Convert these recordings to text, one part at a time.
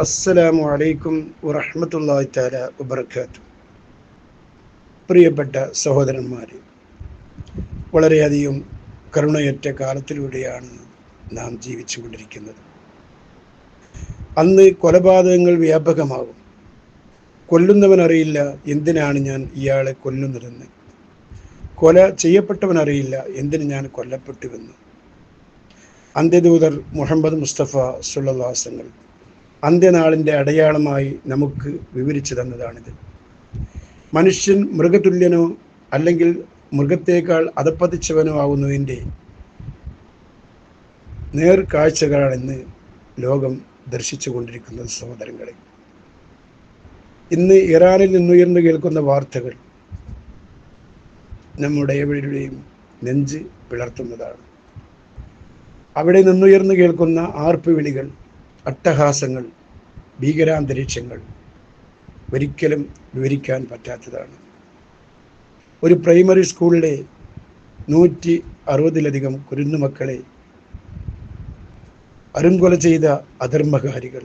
അസ്സലാമു അലൈക്കും വറഹ്മത്തുള്ളാഹി തആല വബറകാതുഹു. പ്രിയപ്പെട്ട സഹോദരന്മാരെ, വളരെയധികം കരുണയറ്റ കാലത്തിലൂടെയാണ് നാം ജീവിച്ചുകൊണ്ടിരിക്കുന്നത്. അന്ന് കൊലപാതകങ്ങൾ വ്യാപകമാകും. കൊല്ലുന്നവനറിയില്ല എന്തിനാണ് ഞാൻ ഇയാളെ കൊല്ലുന്നതെന്ന്. കൊല ചെയ്യപ്പെട്ടവനറിയില്ല എന്തിന് ഞാൻ കൊല്ലപ്പെട്ടുവെന്ന്. അന്ത്യദൂതർ മുഹമ്മദ് മുസ്തഫ സ്വല്ലല്ലാഹു അലൈഹി വസല്ലം അന്ത്യനാളിൻ്റെ അടയാളമായി നമുക്ക് വിവരിച്ചു തന്നതാണിത്. മനുഷ്യൻ മൃഗതുല്യനോ അല്ലെങ്കിൽ മൃഗത്തേക്കാൾ അധപ്പതിച്ചവനോ ആവുന്നതിൻ്റെ നേർക്കാഴ്ചകളാണിന്ന് ലോകം ദർശിച്ചു കൊണ്ടിരിക്കുന്നത്. സഹോദരങ്ങളെ, ഇന്ന് ഇറാനിൽ നിന്നുയർന്നു കേൾക്കുന്ന വാർത്തകൾ നമ്മുടെ എവരുടെയും നെഞ്ച് പിളർത്തുന്നതാണ്. അവിടെ നിന്നുയർന്നു കേൾക്കുന്ന ആർപ്പുവിളികൾ, അട്ടഹാസങ്ങൾ, ഭീകരാന്തരീക്ഷങ്ങൾ ഒരിക്കലും വിവരിക്കാൻ പറ്റാത്തതാണ്. ഒരു പ്രൈമറി സ്കൂളിലെ 160-ലധികം കുരുന്നുമക്കളെ അരുംകൊല ചെയ്ത അധർമ്മകാരികൾ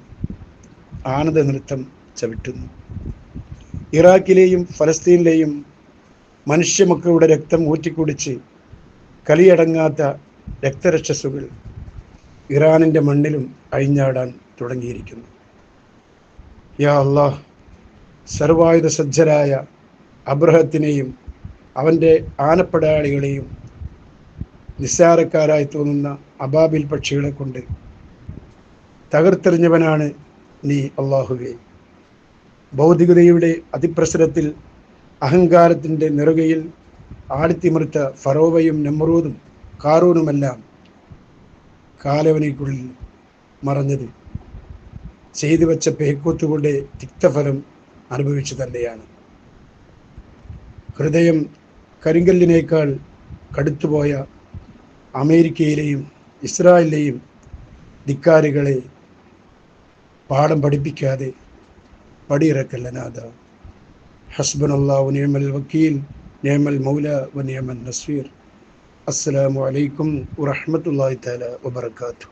ആനന്ദ നൃത്തം ചവിട്ടുന്നു. ഇറാഖിലെയും ഫലസ്തീനിലെയും മനുഷ്യമക്കളുടെ രക്തം ഊറ്റിക്കുടിച്ച് കലിയടങ്ങാത്ത രക്തരക്ഷസുകൾ ഇറാനിൻ്റെ മണ്ണിലും അഴിഞ്ഞാടാൻ തുടങ്ങിയിരിക്കുന്നു. യാ അല്ലാഹ്, സർവായുധ സജ്ജരായ അബ്രഹത്തിനെയും അവൻ്റെ ആനപ്പടയാളികളെയും നിസ്സാരക്കാരായി തോന്നുന്ന അബാബിൽ പക്ഷികളെ കൊണ്ട് തകർത്തെറിഞ്ഞവനാണ് നീ അല്ലാഹുവേ. ഭൗതികതയുടെ അതിപ്രസരത്തിൽ അഹങ്കാരത്തിൻ്റെ നെറുകയിൽ ആടിത്തിമിർത്ത ഫറോവയും നമ്രൂദും കാറൂനുമെല്ലാം കാലവനിക്കുള്ളിൽ മറഞ്ഞത് ചെയ്തു വച്ച പേക്കൂത്തുകൊണ്ട് തിക്തഫലം അനുഭവിച്ചു തന്നെയാണ്. ഹൃദയം കരിങ്കല്ലിനേക്കാൾ കടുത്തുപോയ അമേരിക്കയിലെയും ഇസ്രായേലിലെയും ധിക്കാരികളെ പാഠം പഠിപ്പിക്കാതെ പടിയിറക്കല്ല നാഥ. ഹസ്ബുനല്ലാഹു വനിഅമൽ വക്കീൽ, നിഅമൽ മൗല വനിഅമൻ നസീർ. അസ്സലാമു അലൈക്കും വറഹ്മത്തുള്ളാഹി തആല വബറകാതുഹു.